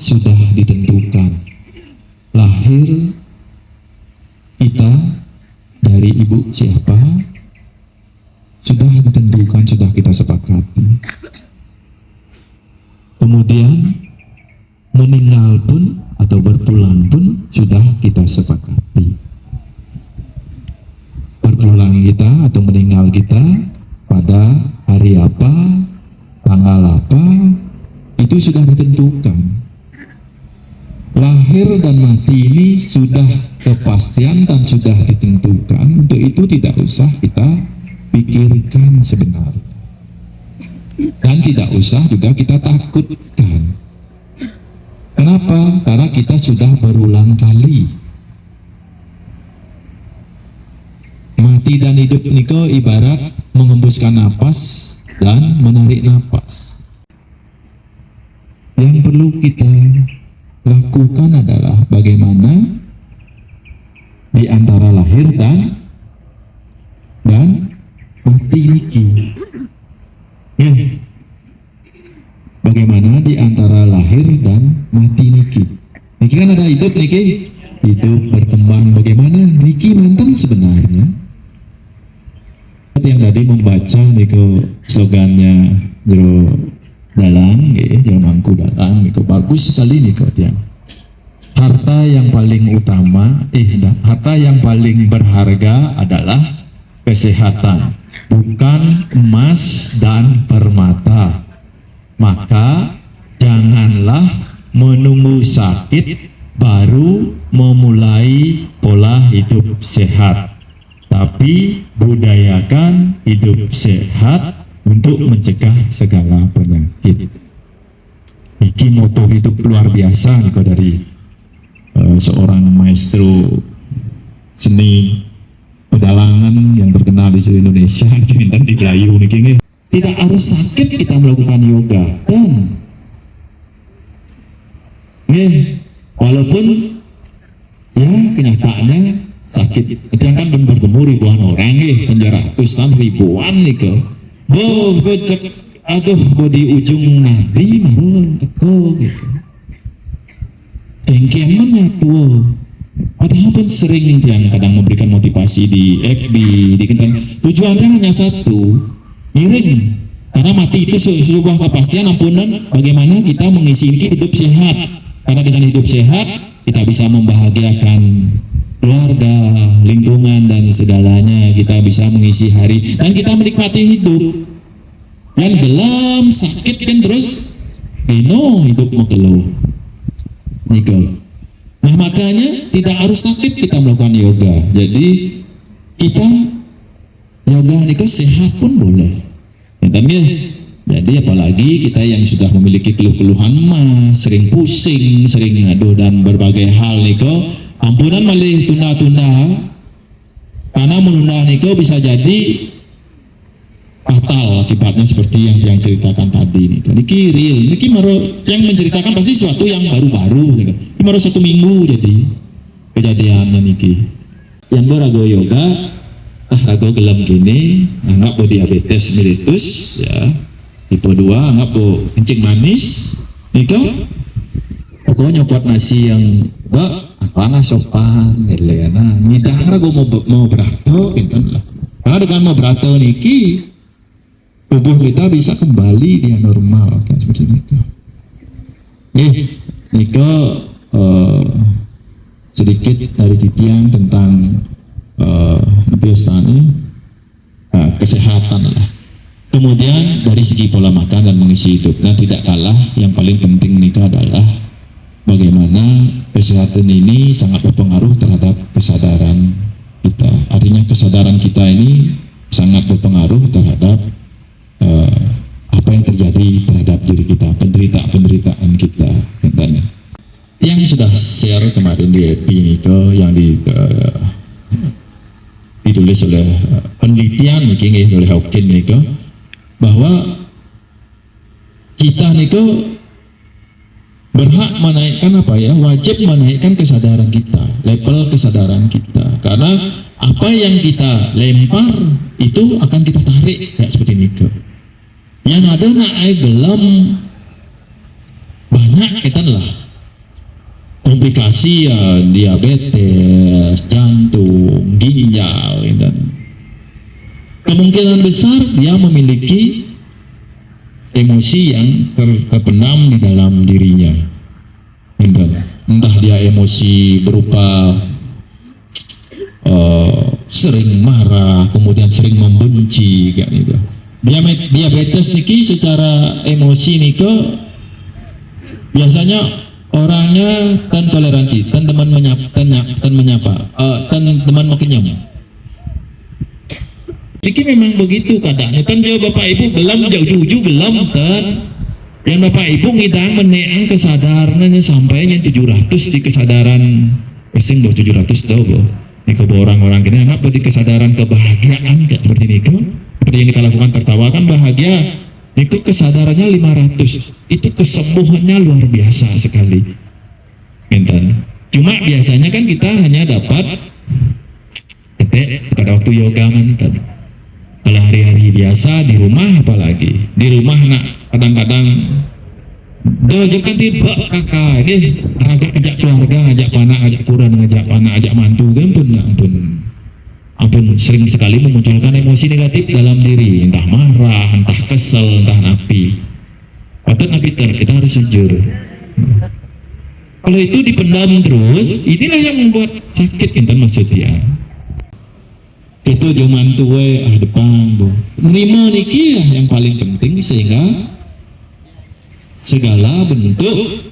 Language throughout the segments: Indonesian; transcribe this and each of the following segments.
sudah ditentukan. Lahir kita dari ibu siapa sudah ditentukan, sudah kita sepakati. Kemudian meninggal pun atau berpulang pun sudah kita sepakati. Berpulang kita atau meninggal kita pada hari apa, tanggal apa, itu sudah ditentukan. Lahir dan mati ini sudah kepastian dan sudah ditentukan. Untuk itu tidak usah kita pikirkan sebenarnya. Dan tidak usah juga kita takutkan. Kenapa? Karena kita sudah berulang kali. Mati dan hidup niko ibarat mengembuskan napas dan menarik napas. Yang perlu kita lakukan adalah bagaimana di antara lahir dan mati niki. Bagaimana di antara lahir dan mati niki. Niki kan ada hidup niki. Hidup berkembang, bagaimana niki mantan sebenarnya. Yang tadi membaca niko slogannya jero dalang, jero mangku dalang, niko bagus sekali niko tiang. Harta yang paling utama, harta yang paling berharga adalah kesehatan, bukan emas dan permata. Maka janganlah menunggu sakit baru memulai pola hidup sehat, tapi budayakan hidup sehat untuk mencegah segala penyakit. Iki moto hidup luar biasa nih dari seorang maestro seni pedalangan yang terkenal di seluruh Indonesia dan di Melayu nih. Tidak harus sakit kita melakukan yoga, dan walaupun ya kenyataannya sakit itu yang kan bertemu ribuan orang penjara ratusan ribuan nih ke di ujung nadi maru teko gitu engkeman tua. Padahal pun sering yang kadang memberikan motivasi di FB, di Kintan. Tujuannya hanya satu, ngiring. Karena mati itu sebuah kepastian, ampunan. Bagaimana kita mengisi hidup sehat. Karena dengan hidup sehat, kita bisa membahagiakan keluarga, lingkungan, dan segalanya. Kita bisa mengisi hari. Dan kita menikmati hidup. Yang belum sakit kan terus, hidup mau keluh. Nikah. Nah makanya tidak harus sakit kita melakukan yoga. Jadi kita yoga ini sehat pun boleh. Jadi apalagi kita yang sudah memiliki keluh-keluhan sering pusing, sering ngaduh dan berbagai hal niko, ampunan malih tunda-tunda. Karena menunda niko bisa jadi fatal akibatnya seperti yang ceritakan tadi nih. Niki real, niki maro yang menceritakan pasti sesuatu yang baru-baru nih. Ini maro 1 minggu jadi kejadiannya niki. Yang berago yoga, rago gelem gini, anggap bo diabetes mellitus ya. Tipe 2 anggap bo kencing manis. Niko pokoknya kuat nasi yang apa sopan gelena. Nidang rago mau berato gitu lah. Karena dengan mau berato niki tubuh kita bisa kembali dia normal kan seperti itu. Niko sedikit dari titian tentang kesehatan lah. Kemudian dari segi pola makan dan mengisi hidup. Nah tidak kalah yang paling penting niko adalah bagaimana kesehatan ini sangat berpengaruh terhadap kesadaran kita. Artinya kesadaran kita ini sangat berpengaruh terhadap apa yang terjadi terhadap diri kita, penderitaan kita. Yang sudah share kemarin di EP niko yang ditulis oleh penelitian oleh Hawking niko bahwa kita niko berhak menaikkan wajib menaikkan kesadaran kita, level kesadaran kita, karena apa yang kita lempar itu akan kita tarik kayak seperti niko. Yang ada nak gelam banyak kita lah komplikasi ya diabetes, jantung, ginjal, dan kemungkinan besar dia memiliki emosi yang terpendam di dalam dirinya. Entah dia emosi berupa sering marah, kemudian sering membenci, kayak gitu. Diabetes niki secara emosi niko biasanya orangnya tan toleransi, tan teman menyapa, tan teman makenyam. Niki memang begitu keadaannya. Tan jauh bapak ibu gelam jauh juju gelam tan. Yang bapak ibu ngidang meneang kesadarannya sampai yang 700 di kesadaran pesing 700 tahu boh. Niko orang-orang kini anggap di kesadaran kebahagiaan kayak seperti niko. Seperti yang kita lakukan tertawakan bahagia. Itu kesadarannya 500. Itu kesembuhannya luar biasa sekali. Enten. Cuma biasanya kan kita hanya dapat pada waktu yoga mantan. Kalau hari-hari biasa di rumah apalagi. Di rumah nak kadang-kadang dojokan tiba kakak raga ajak keluarga, ajak anak, ajak kurang, ajak anak, ajak mantu ampun sering sekali memunculkan emosi negatif dalam diri, entah marah, entah kesel, entah napi. Patut napi kita harus jujur. Kalau itu dipendam terus, inilah yang membuat sakit intan maksudnya. Itu zaman tua depan bu. Menerima niki lah yang paling penting sehingga segala bentuk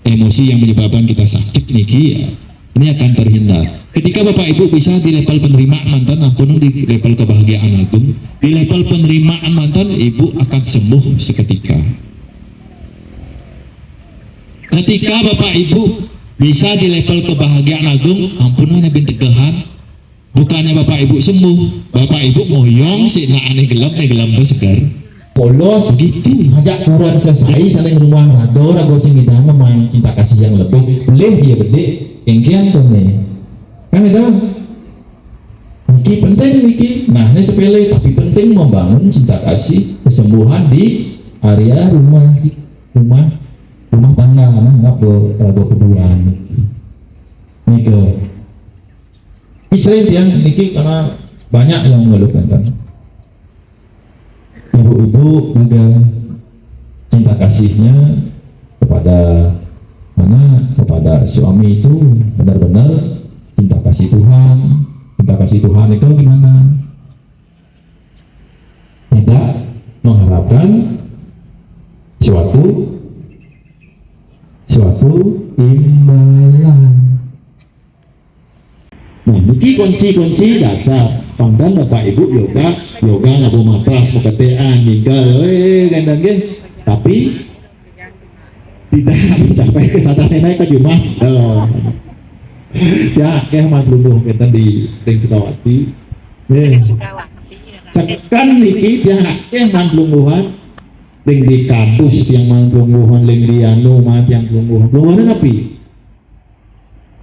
emosi yang menyebabkan kita sakit niki ya ini akan terhindar. Ketika bapak ibu bisa di level penerimaan mantan, ampun di level kebahagiaan agung, di level penerimaan mantan ibu akan sembuh seketika. Ketika bapak ibu bisa di level kebahagiaan agung, ampunan nabi tegahan, bukannya bapak ibu sembuh, bapak ibu moyong si na aneh gelam segar. Polos gitu, ajak kurang selesai saling rumah rago sing kita memang cinta kasih yang lebih boleh dia gede engkian tuh nih kan itu niki penting niki. Nah ini sepele tapi penting membangun cinta kasih kesembuhan di area rumah tangga. Nah nggak rago kedua niki Israel yang niki karena banyak yang mengeluhkan kan. Ibu-ibu juga cinta kasihnya kepada anak, kepada suami itu benar-benar cinta kasih Tuhan. Cinta kasih Tuhan itu gimana? Tidak mengharapkan suatu imbalan. Nah, ini kunci dasar. Pangdan bapak ibu yoga nggak mau matras, mau ketean, tinggal, gandang tapi tidak mencapai kesadaran naik ke rumah. Ya, kayak mantlumuh kita di Ring Sukawati. Sekan niki yang mantlumuhan, ring di kampus yang mantlumuhan, ring di anu yang mantlumuhan tapi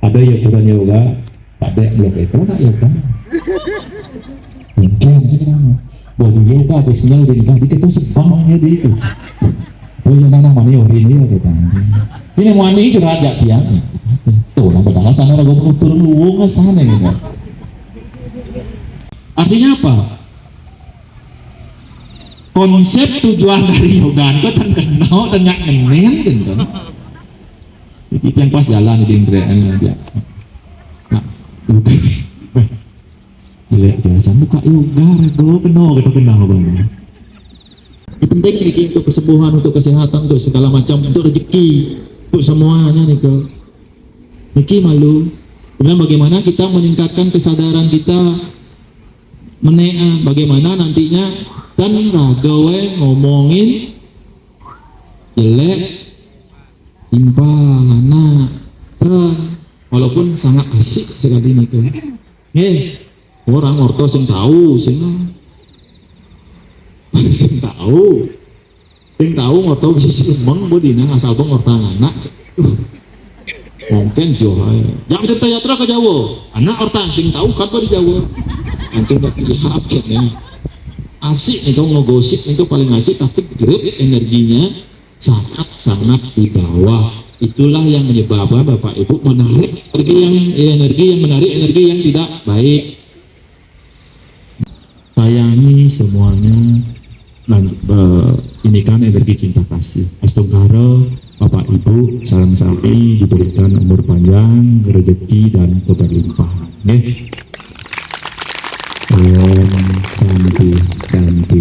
ada yoga, ada belum itu nak yoga. Boleh yoga habisnya udah nikah kita sebangnya di itu. Punya tanah mani ini ya kita. Ini mani curhat ya tiang. Tuh nang padahal sana ragu turun luwung ke sana gitu. Artinya apa? Konsep tujuan dari yoga itu kenal tengah ngenen gitu. Itu yang pas jalan di Indrian dia. Nah, lihat jelasan buka yoga rago kenal bang. Yang penting ini untuk kesembuhan, untuk kesehatan, untuk segala macam, untuk rezeki, untuk semuanya nih ke. Niki malu. Kemudian bagaimana kita meningkatkan kesadaran kita menea, bagaimana nantinya kan ragawe ngomongin jelek, timpal, anak, walaupun sangat asik sekali nih ke. Orang orto sing tahu sing tahu orto bisa siumeng bodina asal bang orta anak mungkin johay jangan cerita yatra ke Jawa anak orta sing tahu kan di Jawa langsung tak dilihat kan asik nih kau ngegosip itu paling asik tapi great energinya sangat di bawah Itulah yang menyebabkan Bapak Ibu menarik energi yang menarik energi yang tidak baik. Sayangi semuanya, ini kan energi cinta kasih. Astungkara Bapak Ibu salam sami diberikan umur panjang, rezeki dan keberlimpahan. Om Santi Santi.